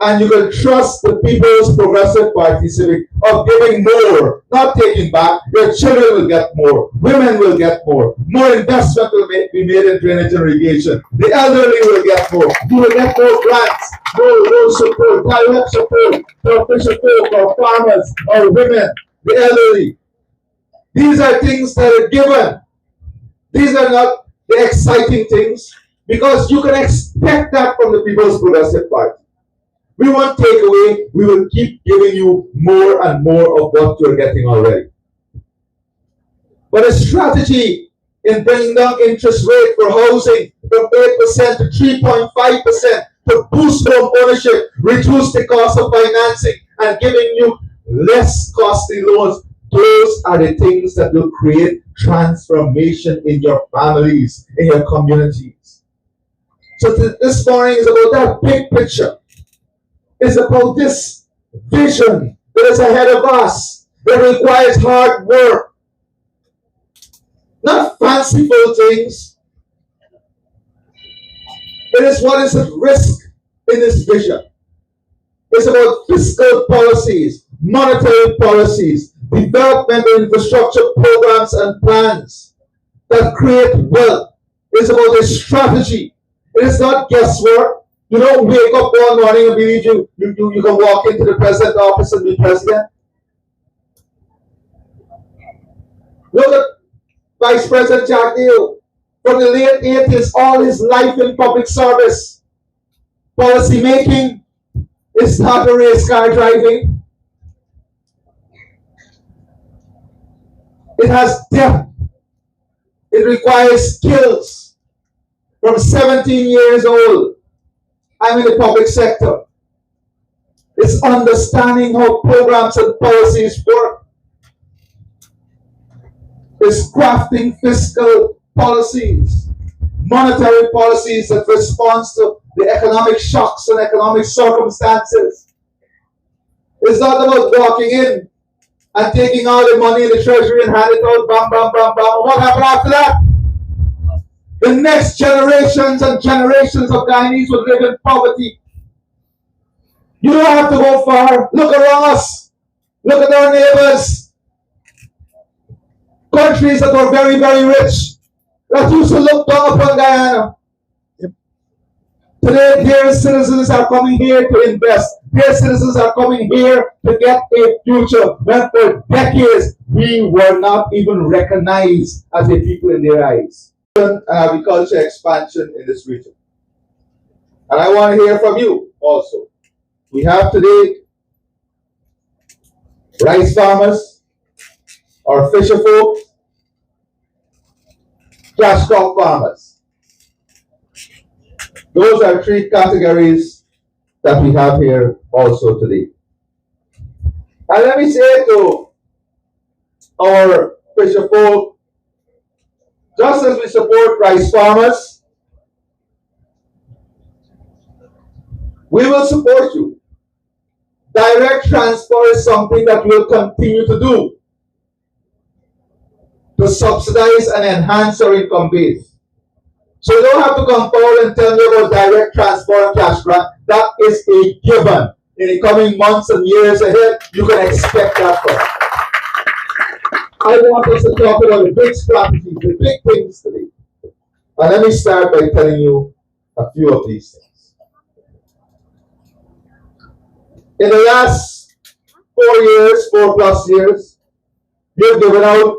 Speaker 9: And you can trust the People's Progressive Party Civic of giving more, not taking back. Your children will get more. Women will get more. More investment will be made in drainage and irrigation. The elderly will get more. You will get more grants, more support, direct support for fisher folk, for farmers, or women, the elderly. These are things that are given. These are not the exciting things because you can expect that from the People's Progressive Party. We won't take away, we will keep giving you more and more of what you're getting already. But a strategy in bringing down interest rate for housing from 8% to 3.5% to boost home ownership, reduce the cost of financing, and giving you less costly loans. Those are the things that will create transformation in your families, in your communities. So this morning is about that big picture. It's about this vision that is ahead of us that requires hard work, not fanciful things. It is what is at risk in this vision. It's about fiscal policies, monetary policies, development and infrastructure programs and plans that create wealth. It's about a strategy. It is not guesswork. You don't wake up one morning and believe you can walk into the president's office and be president. Look at Vice President Jack Deal. From the late 80s, all his life in public service. Policy making is not a race car driving. It has depth. It requires skills. From 17 years old, I'm in the public sector. It's understanding how programs and policies work. It's crafting fiscal policies, monetary policies that respond to the economic shocks and economic circumstances. It's not about walking in and taking all the money in the treasury and hand it out, bam, bam, bam, bam. What happened after that? The next generations and generations of Guyanese will live in poverty. You don't have to go far. Look around us. Look at our neighbors. Countries that were very, very rich, that used to look down upon Guyana. Today, their citizens are coming here to invest. Their citizens are coming here to get a future when for decades we were not even recognized as a people in their eyes. And agriculture expansion in this region. And I want to hear from you also. We have today rice farmers or fisher folk, cash crop farmers. Those are 3 categories that we have here also today. And let me say to our fisher folk, just as we support rice farmers, we will support you. Direct transfer is something that we'll continue to do to subsidize and enhance our income base. So you don't have to come forward and tell me about direct transfer and cash grant. That is a given. In the coming months and years ahead, you can expect that from us. I want us to talk about the big strategies, the big things today. And let me start by telling you a few of these things. in the last 4 years, 4+ years, you've given out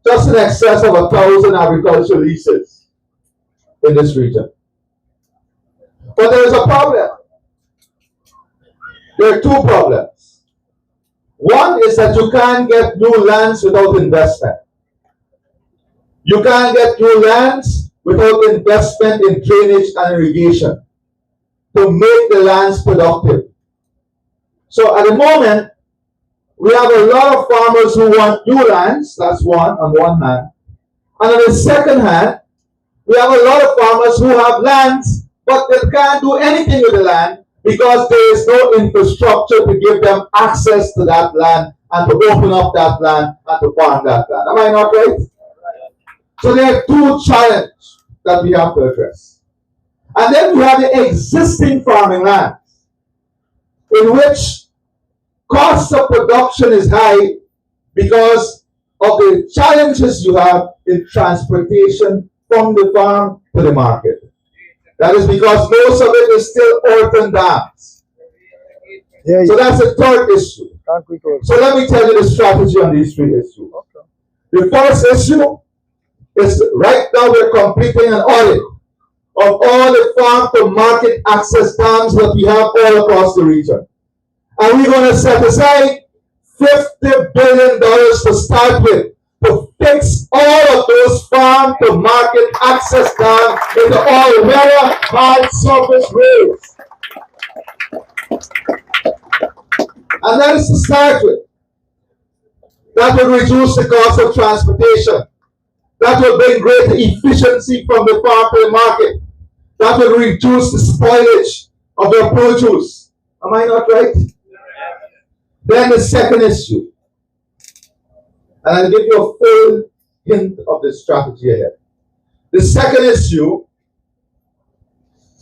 Speaker 9: just in excess of 1,000 agricultural leases in this region. But there is a problem. There are two problems. One is that you can't get new lands without investment. You can't get new lands without investment in drainage and irrigation to make the lands productive. So at the moment, we have a lot of farmers who want new lands, that's one on one hand. And on the second hand, we have a lot of farmers who have lands, but they can't do anything with the land because there is no infrastructure to give them access to that land and to open up that land and to farm that land. Am I not right? So there are two challenges that we have to address. And then we have the existing farming lands, in which cost of production is high because of the challenges you have in transportation from the farm to the market. That is because most of it is still earthen dams.
Speaker 1: Yeah,
Speaker 9: So that's the third issue.
Speaker 1: concrete road.
Speaker 9: So let me tell you the strategy on these three issues. The first issue is right now we're completing an audit of all the farm to market access dams that we have all across the region. And we're going to set aside $50 billion to start with to fix all of those farm to market access dams into all weather hard surface roads. And that is to start with. That will reduce the cost of transportation. That will bring greater efficiency from the farm to the market. That will reduce the spoilage of their produce. Am I not right? Then the second issue, and I'll give you a full hint of the strategy ahead. The second issue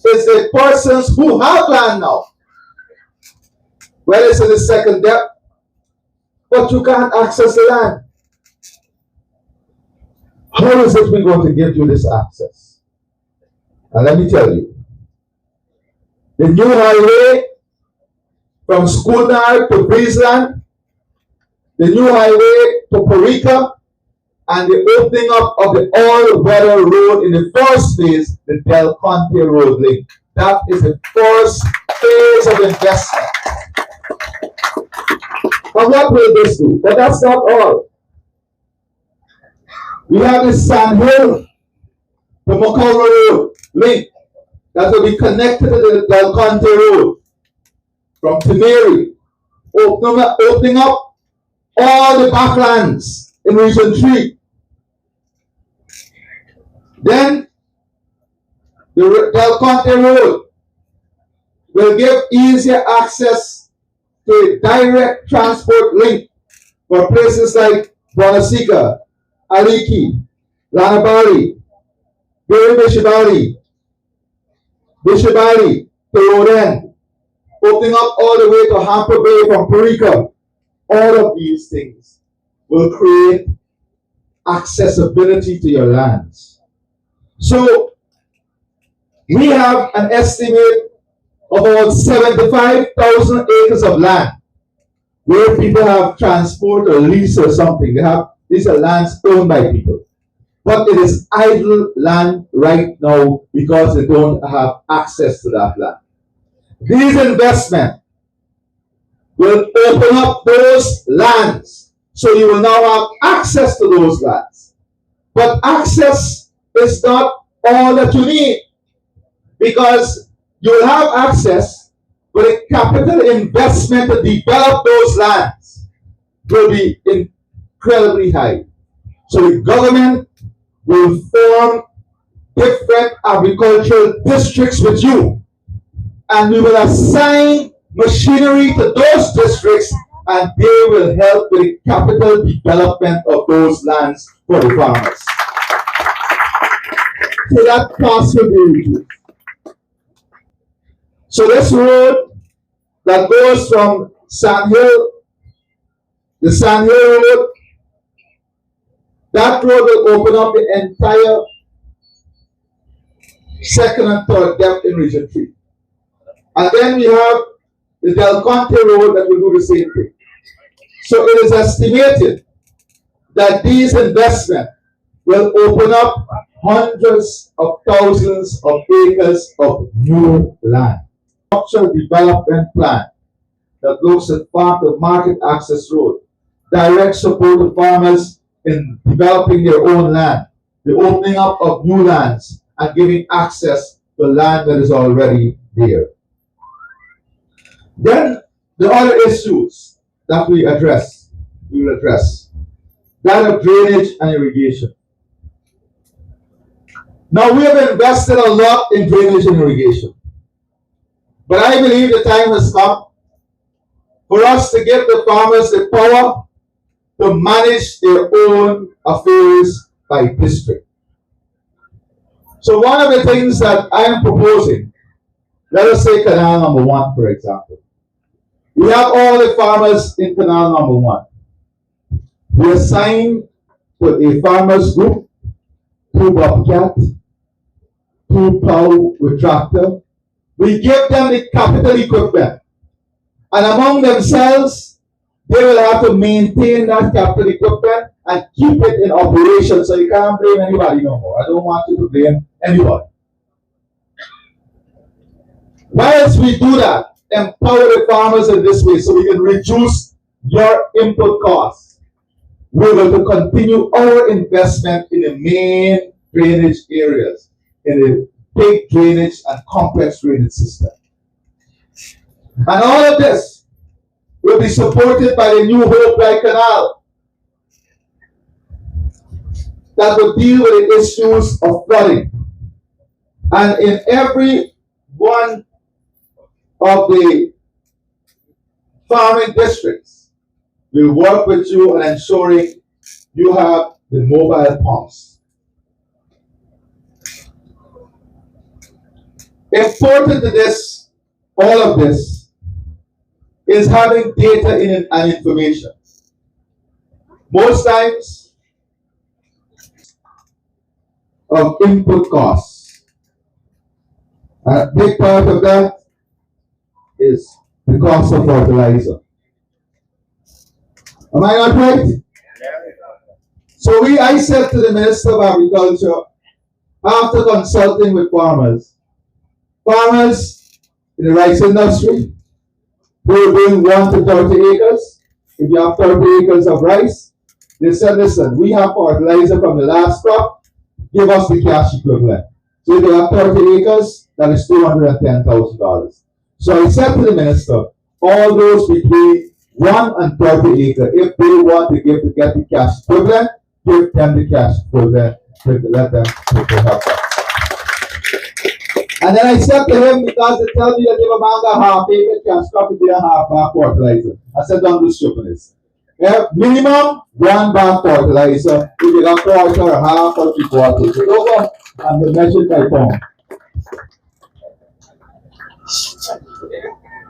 Speaker 9: is the persons who have land now. Well, it's in the second depth, but you can't access the land. How is it we're going to give you this access? And let me tell you, the new highway from Schoonard to Friesland, the new highway to Parika, and the opening up of the all-weather road in the first phase, the Del Conte Road link. That is the first phase of investment. And what will this do? But that's not all. We have the Sand Hill to Macomber Road link that will be connected to the Del Conte Road from Teneri, opening up all the backlands in Region 3. Then the Del Conte Road will give easier access to a direct transport link for places like Bonasika, Aliki, Lanabari, Bishibari, to Roden, opening up all the way to Hamper Bay from Parika. All of these things will create accessibility to your lands. So we have an estimate of about 75,000 acres of land where people have transport or lease or something. These are lands owned by people. But it is idle land right now because they don't have access to that land. These investments will open up those lands so you will now have access to those lands. But access is not all that you need because you will have access, but the capital investment to develop those lands will be incredibly high. So the government will form different agricultural districts with you, and we will assign machinery to those districts, and they will help with the capital development of those lands for the farmers. So that cost will be reduced. So this road that goes from Sand Hill, the Sand Hill Road, that road will open up the entire second and third depth in Region 3. And then we have the Del Conte Road that will do the same thing. So it is estimated that these investments will open up hundreds of thousands of acres of new land. Structural development plan that looks at farm to market access road, direct support to farmers in developing their own land, the opening up of new lands, and giving access to land that is already there. Then the other issues that we will address, that of drainage and irrigation. Now we have invested a lot in drainage and irrigation, but I believe the time has come for us to give the farmers the power to manage their own affairs by district. So one of the things that I am proposing, let us say Canal number 1, for example. We have all the farmers in Canal number 1. We assign to a farmers group 2 bobcat, 2 plow with tractor. We give them the capital equipment. And among themselves, they will have to maintain that capital equipment and keep it in operation. So you can't blame anybody no more. I don't want you to blame anybody. Whilst we do that, empower the farmers in this way so we can reduce your input costs. We will continue our investment in the main drainage areas, in the big drainage and complex drainage system. And all of this will be supported by the new Hope Dry Canal that will deal with the issues of flooding. And in every one of the farming districts, we'll work with you on ensuring you have the mobile pumps. Important to this, all of this, is having data and information. Most times, of input costs. A big part of that is the cost of fertilizer. Am I not right? So I said to the Minister of Agriculture, after consulting with farmers in the rice industry, they were doing 1 to 30 acres. If you have 30 acres of rice, they said, listen, we have fertilizer from the last crop, give us the cash equivalent. So if you have 30 acres, that is $210,000. So I said to the Minister, all those between 1 and 30 acres, if they want to get the cash equivalent, give them the cash equivalent, let them take the help. And then I said to him, because they tell me that if a man got half acre cash crop, he did half bag fertilizer. I said, don't do stupidness. Minimum 1 bag fertilizer. If you got quarter or half or 3/4, take it over and they measure by pound.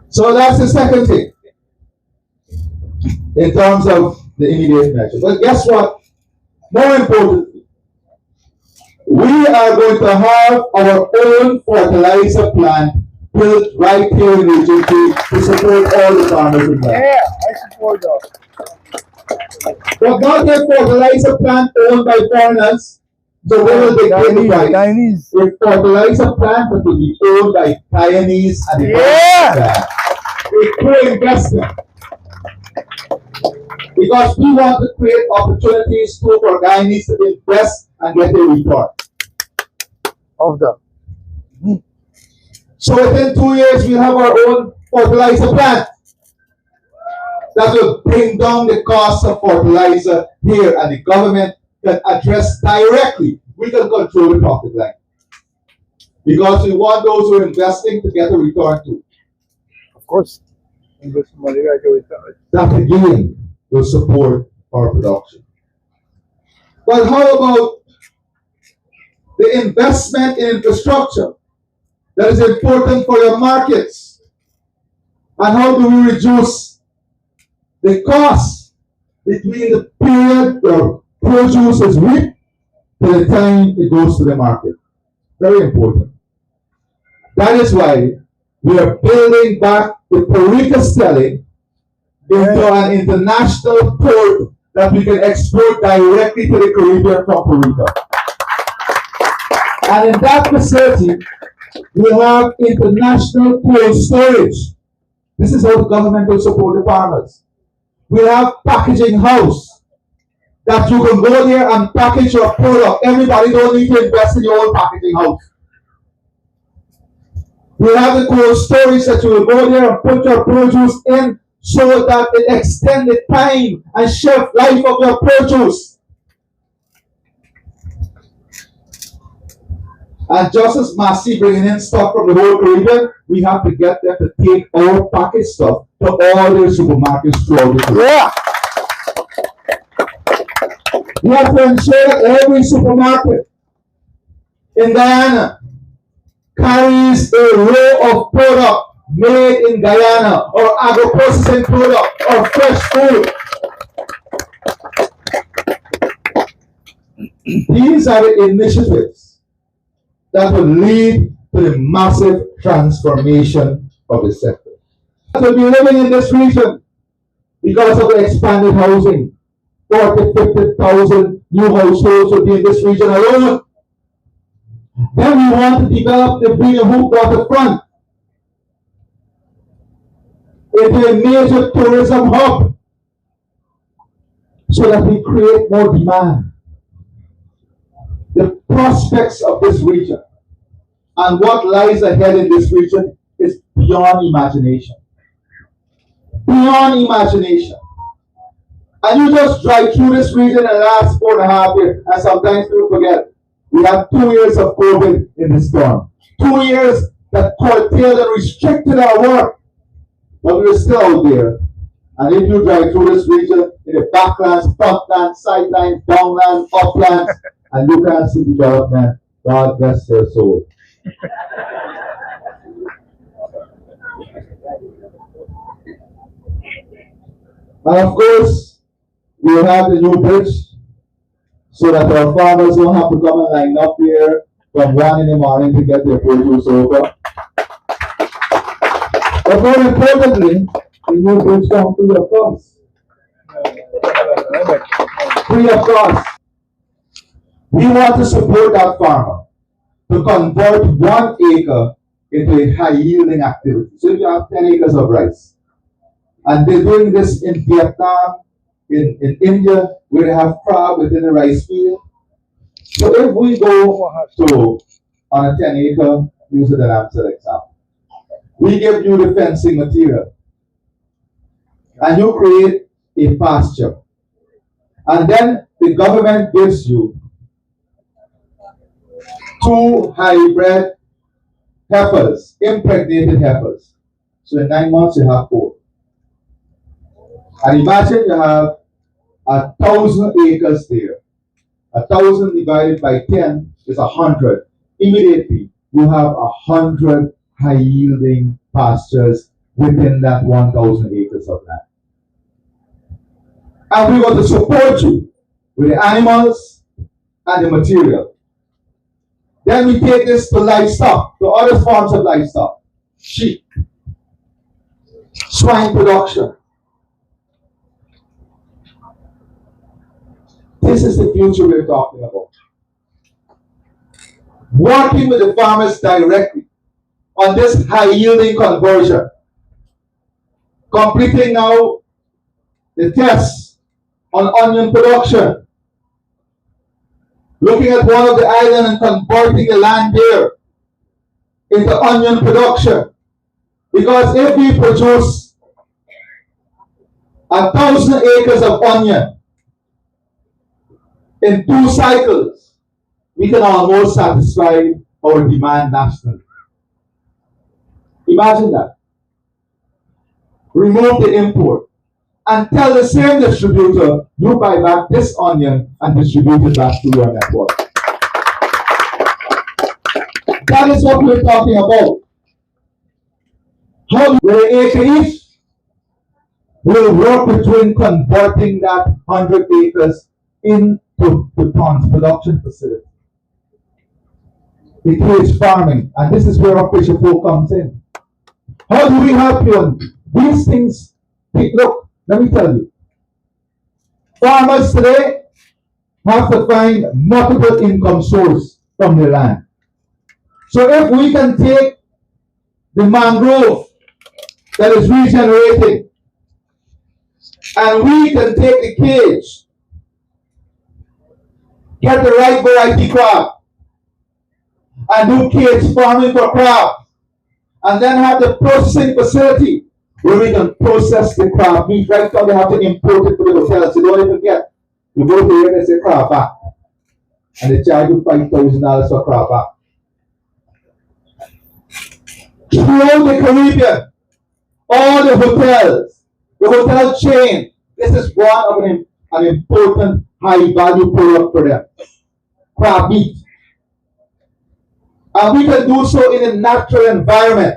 Speaker 9: So that's the second thing in terms of the immediate measure. But guess what? More importantly, we are going to have our own fertilizer plant built right here in Region 3 to support all the farmers in that.
Speaker 1: Yeah, I support that.
Speaker 9: But not a fertilizer plant owned by foreigners, so they will dictate the price.
Speaker 1: Chinese.
Speaker 9: A fertilizer plant that will be owned by Guyanese and the a co-investment. Because we want to create opportunities for Guyanese to invest and get a return.
Speaker 1: Of that.
Speaker 9: So within 2 years, we'll have our own fertilizer plant that will bring down the cost of fertilizer here, and the government can address directly. We can control the profit line. Because we want those who are investing to get a return too.
Speaker 1: Of course. Invest money, I go with that.
Speaker 9: That again will support our production. But how about the investment in infrastructure that is important for your markets? And how do we reduce the cost between the period the produce is reaped to the time it goes to the market? Very important. That is why We are building back the Paprika selling into an international port that we can export directly to the Caribbean from Paprika. And in that facility, we have international cold storage. This is how the government will support the farmers. We have packaging house that you can go there and package your product. Everybody don't need to invest in your own packaging house. We have the cold storage that you will go there and put your produce in so that it extends the time and shelf life of your produce. And just as Massey bringing in stuff from the whole Caribbean, we have to get them to take our packaged stuff to all their supermarkets throughout the Caribbean.
Speaker 1: Yeah.
Speaker 9: We have to ensure that every supermarket in Guyana carries a row of product made in Guyana, or agro-processing product, or fresh food. These are the initiatives that will lead to the massive transformation of the sector. We'll be living in this region because of the expanded housing. 40,000 to 50,000 new households will be in this region alone. Then we want to develop the Green Hoop waterfront into a major tourism hub so that we create more demand. The prospects of this region and what lies ahead in this region is beyond imagination. Beyond imagination. And you just drive through this region in the last 4.5 years, and sometimes people forget, we have 2 years of COVID in this storm. 2 years that curtailed and restricted our work. But we're still out there. And if you drive through this region, in the backlands, frontlands, sidelines, downlands, uplands, and you can't see development, God bless their soul. And of course, we have the new bridge so that our farmers don't have to come and line up here from 1 in the morning to get their produce over. But more importantly, the new bridge comes free of cost. Free of cost. We want to support that farmer to convert 1 acre into a high yielding activity. So if you have 10 acres of rice, and they're doing this in Vietnam, in India, where they have crop within the rice field. So if we go to on a 10 acre, use it an Amstel example. We give you the fencing material, and you create a pasture, and then the government gives you 2 hybrid heifers, impregnated heifers. So in 9 months you have 4. And imagine you have 1,000 acres there. 1,000 divided by 10 is 100. Immediately you have 100 high yielding pastures within that 1,000 acres of land. And we want to support you with the animals and the material. Then we take this to livestock, to other forms of livestock. Sheep, swine production. This is the future we're talking about. Working with the farmers directly on this high yielding conversion. Completing now the tests on onion production. Looking at one of the islands and converting the land there into onion production. Because if we produce 1,000 acres of onion in 2 cycles, we can almost satisfy our demand nationally. Imagine that. Remove the import and tell the same distributor, you buy back this onion and distribute it back to your network. That is what we're talking about. How we're acre each will work between converting that 100 acres into the pond's production facility. It creates farming, and this is where our fisher folk comes in. How do we help you? And these things, look, let me tell you, farmers today have to find multiple income source from their land. So if we can take the mangrove that is regenerating and we can take the cage, get the right variety crab, and do cage farming for crab, and then have the processing facility where we can process the crab meat. Right now they have to import it to the hotels. You don't even get. You go to here and they say crab back, and they charge you $5,000 for crab back. Throughout the Caribbean, all the hotels, the hotel chain, this is one of an important high value product for them. Crab meat. And we can do so in a natural environment.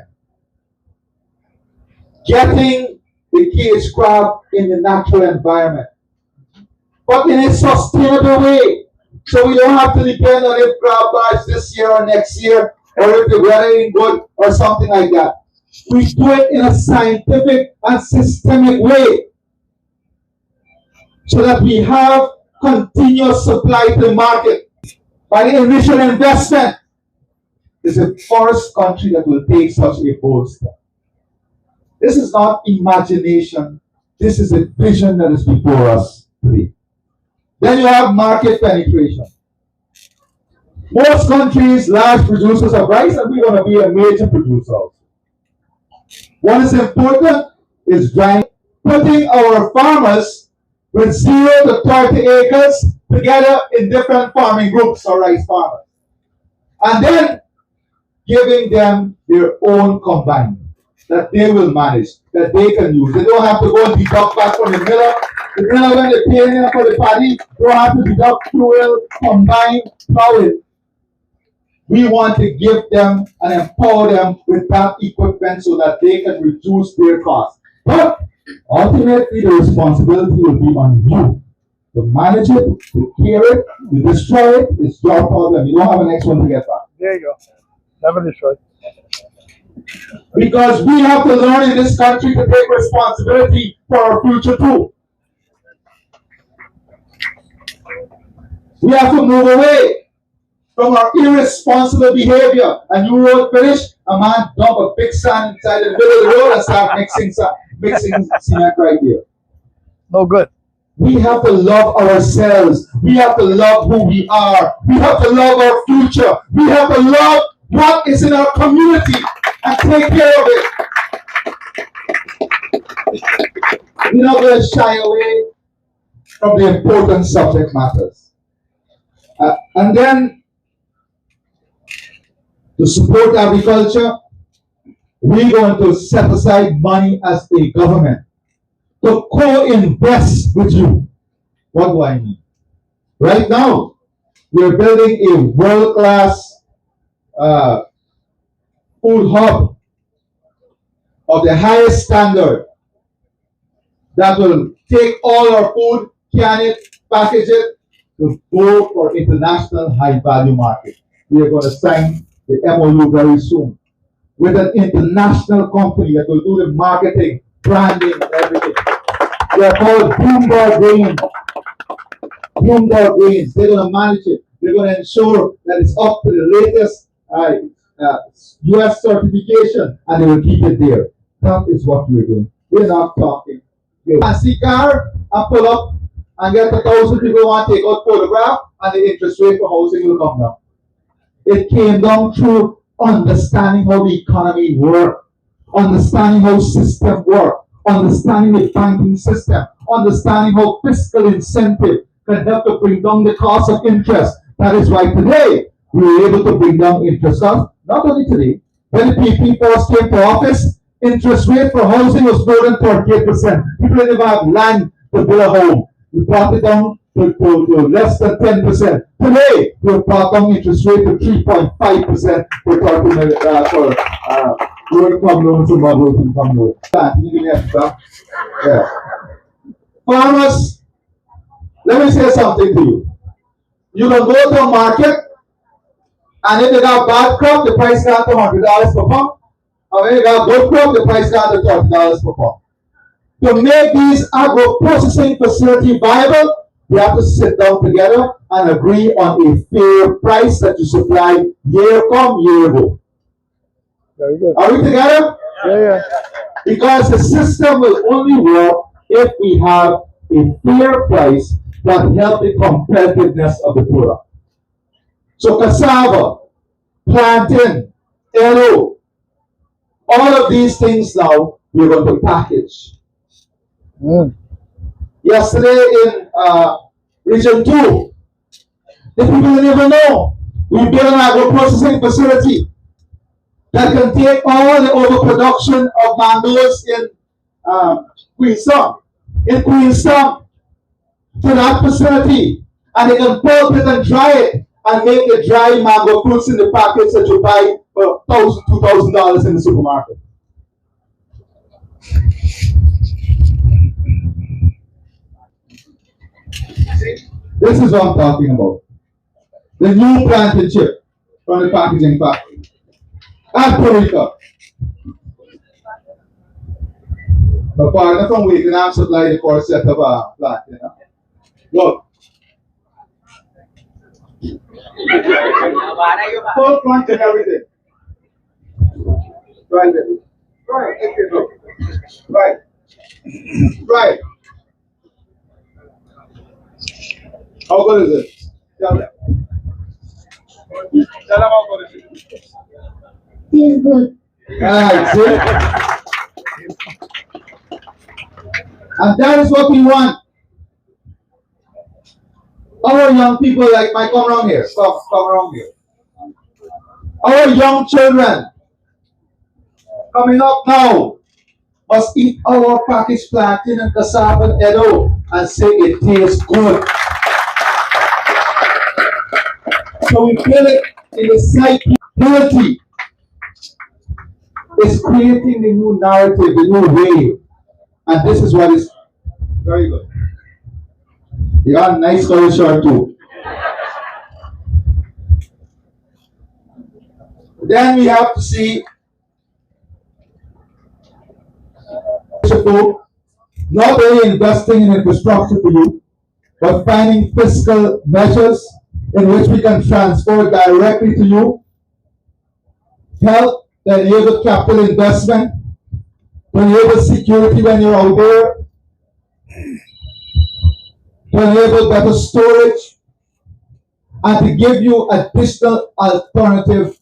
Speaker 9: Getting the cage crab in the natural environment. But in a sustainable way. So we don't have to depend on if crab bites this year or next year, or if the weather ain't good or something like that. We do it in a scientific and systemic way. So that we have continuous supply to the market. By the initial investment, is the first country that will take such a bold step. This is not imagination. This is a vision that is before us today. Then you have market penetration. Most countries, large producers of rice, and we're going to be a major producer also. What is important is putting our farmers with 0 to 30 acres together in different farming groups or rice farmers. And then giving them their own combine that they will manage, that they can use. They don't have to go and deduct back from the miller. The miller, when they pay them for the paddy, don't have to deduct fuel, combine, plowing. We want to give them and empower them with that equipment so that they can reduce their costs. But ultimately, the responsibility will be on you to manage it, to care it, to destroy it. It's your problem. You don't have an next one to get back.
Speaker 1: There you go. Never destroy.
Speaker 9: Because we have to learn in this country to take responsibility for our future too. We have to move away from our irresponsible behavior. And you road finish, a man dump a big sand inside the middle of the road and start mixing cement right here.
Speaker 1: No good.
Speaker 9: We have to love ourselves. We have to love who we are. We have to love our future. We have to love what is in our community and take care of it. We're not going to shy away from the important subject matters. And then, to support agriculture, we're going to set aside money as a government to co-invest with you. What do I mean? Right now, we're building a world-class food hub of the highest standard that will take all our food, can it, package it, to go for international high-value market. We are going to sign the MOU very soon with an international company that will do the marketing, branding, and everything. They are called Bloomberg Grains. Bloomberg Grains. They're going to manage it. They're going to ensure that it's up to the latest US certification, and they will keep it there. That is what we're doing. We're not talking. Fancy car and pull up and get 1,000 people want to take out photograph, and the interest rate for housing will come down. It came down through understanding how the economy works, understanding how systems work, understanding the banking system, understanding how fiscal incentive can help to bring down the cost of interest. That is why today we were able to bring down interest costs. Not only today, when the PP first came to office, interest rate for housing was more than 38%. People didn't even have land to build a home. We brought it down to less than 10%. Today, we've brought down interest rate to 3.5% for low income loans and moderate income loans. Yeah. Farmers, let me say something to you. You can go to a market, and if they got bad crop, the price got to $100 per pound. Okay, go crop, the price down to $30 per pound. To make these agro-processing facility viable, we have to sit down together and agree on a fair price that you supply year come, year go.
Speaker 1: Very good.
Speaker 9: Are we together?
Speaker 1: Yeah.
Speaker 9: Because the system will only work if we have a fair price that helps the competitiveness of the product. So cassava, plantain, yellow, all of these things now we're going to package. Yesterday in Region 2, the people didn't even know we built an agro-processing facility that can take all the overproduction of mangoes in Queenstown, to that facility, and they can pulp it and dry it and make the dry mango fruits in the packets that you buy for $1,000, $2,000 in the supermarket. This is what I'm talking about. The new planted chip from the packaging factory. At Puerto Rico. The partner from Vietnam supplied the first set of plant, you know. Look. Full crunch and everything. Right there. Right. Okay, look. Right. Right. How good is it? Tell them. Tell them how good is it. Feels good. Alright, see? And that is what we want. Our young people, like my, come around here. Come around here. Our young children coming up now must eat our packaged plantain and cassava and edo and say it tastes good. So we feel it in the psyche. It's creating the new narrative, the new wave. And this is what is very good. You got a nice color shirt too. Then we have to see not only investing in infrastructure for you, but finding fiscal measures in which we can transfer directly to you, help to enable capital investment, to enable security when you're out there, to enable better storage, and to give you additional alternative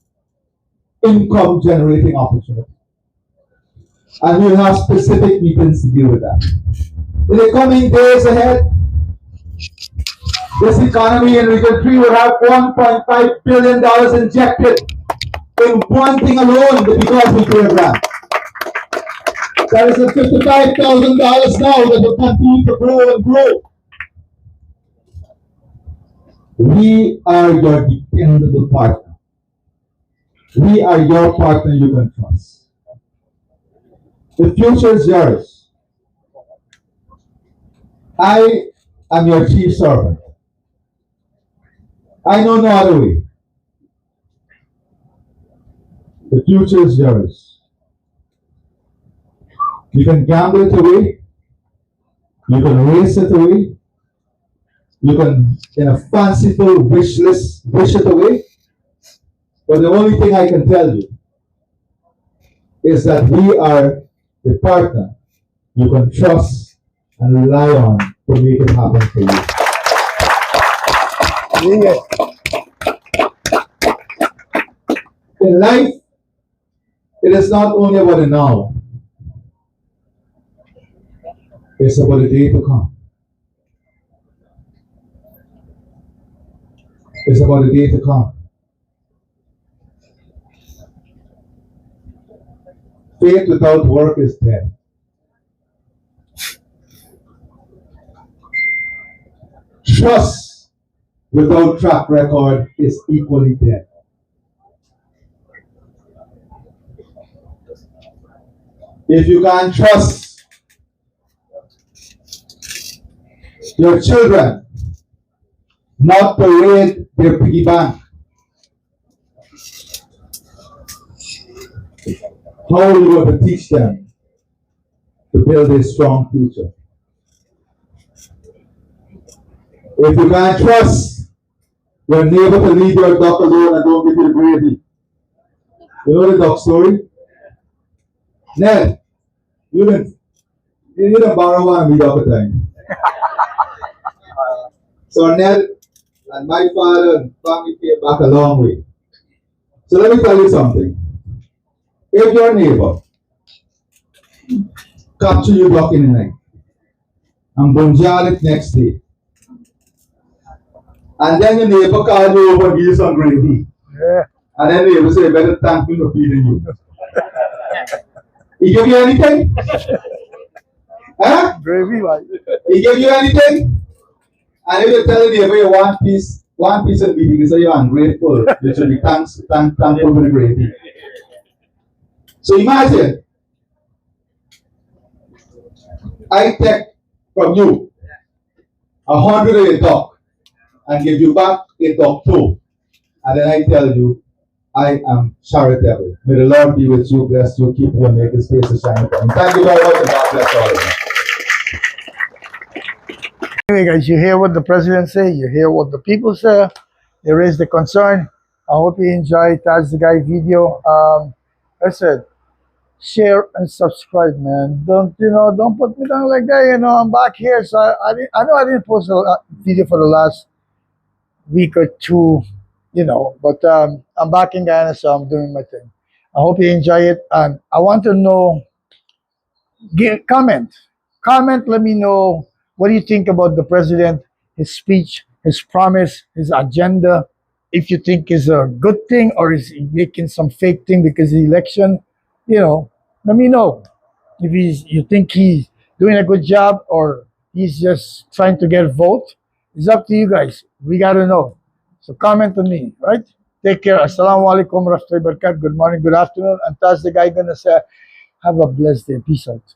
Speaker 9: income generating opportunities. And we'll have specific meetings to deal with that. In the coming days ahead, this economy in Region 3 will have $1.5 billion injected in one thing alone, the Because We Care grant. That is $55,000 now that will continue to grow and grow. We are your dependable partner. We are your partner you can trust. The future is yours. I am your chief servant. I know no other way. The future is yours. You can gamble it away. You can race it away. You can, in a fanciful wish list, wish it away. But the only thing I can tell you is that we are the partner you can trust and rely on to make it happen for you. Yeah. In life, it is not only about the now, it's about the day to come. It's about the day to come. Faith without work is dead. Trust without track record is equally dead. If you can't trust your children not to raid their piggy bank, how are you going to teach them to build a strong future? If you can't trust your neighbor to leave your duck alone and don't give you the gravy, you know the duck story? Ned, you didn't borrow one of me the other time. So Ned and my father and family came back a long way. So let me tell you something. If your neighbor capture you duck in the night and bonjal it next day, and then your neighbor call you over and give you some gravy,
Speaker 1: Yeah.
Speaker 9: and then the neighbor say, better thank me for feeding you. He give you anything? Huh?
Speaker 1: Gravy, like.
Speaker 9: He give you anything? And if you tell the neighbor you one piece of meat, you say you're ungrateful. You should be thankful for the gravy. So imagine, I take from you 100 of a duck and give you back a duck too. And then I tell you, I am charitable. May the Lord be with you, bless you, keep you, and make his face to shine upon you. Thank you very much, and God bless all of you.
Speaker 1: Anyway, guys, you hear what the president say. You hear what the people say. They raise the concern. I hope you enjoyed That's the Guy video. I said, share and subscribe, man. Don't put me down like that. I'm back here, so I know I didn't post a video for the last week or two, but I'm back in Guyana, so I'm doing my thing. I hope you enjoy it. And I want to know, comment. Let me know what do you think about the president, his speech, his promise, his agenda. If you think is a good thing or is he making some fake thing because of the election, let me know. If you think he's doing a good job or he's just trying to get a vote, it's up to you guys. We gotta know. So comment on me, right? Take care. Assalamu alaikum, rahmatullahi barakatuh. Good morning, good afternoon. And that's the guy gonna say, have a blessed day. Peace out.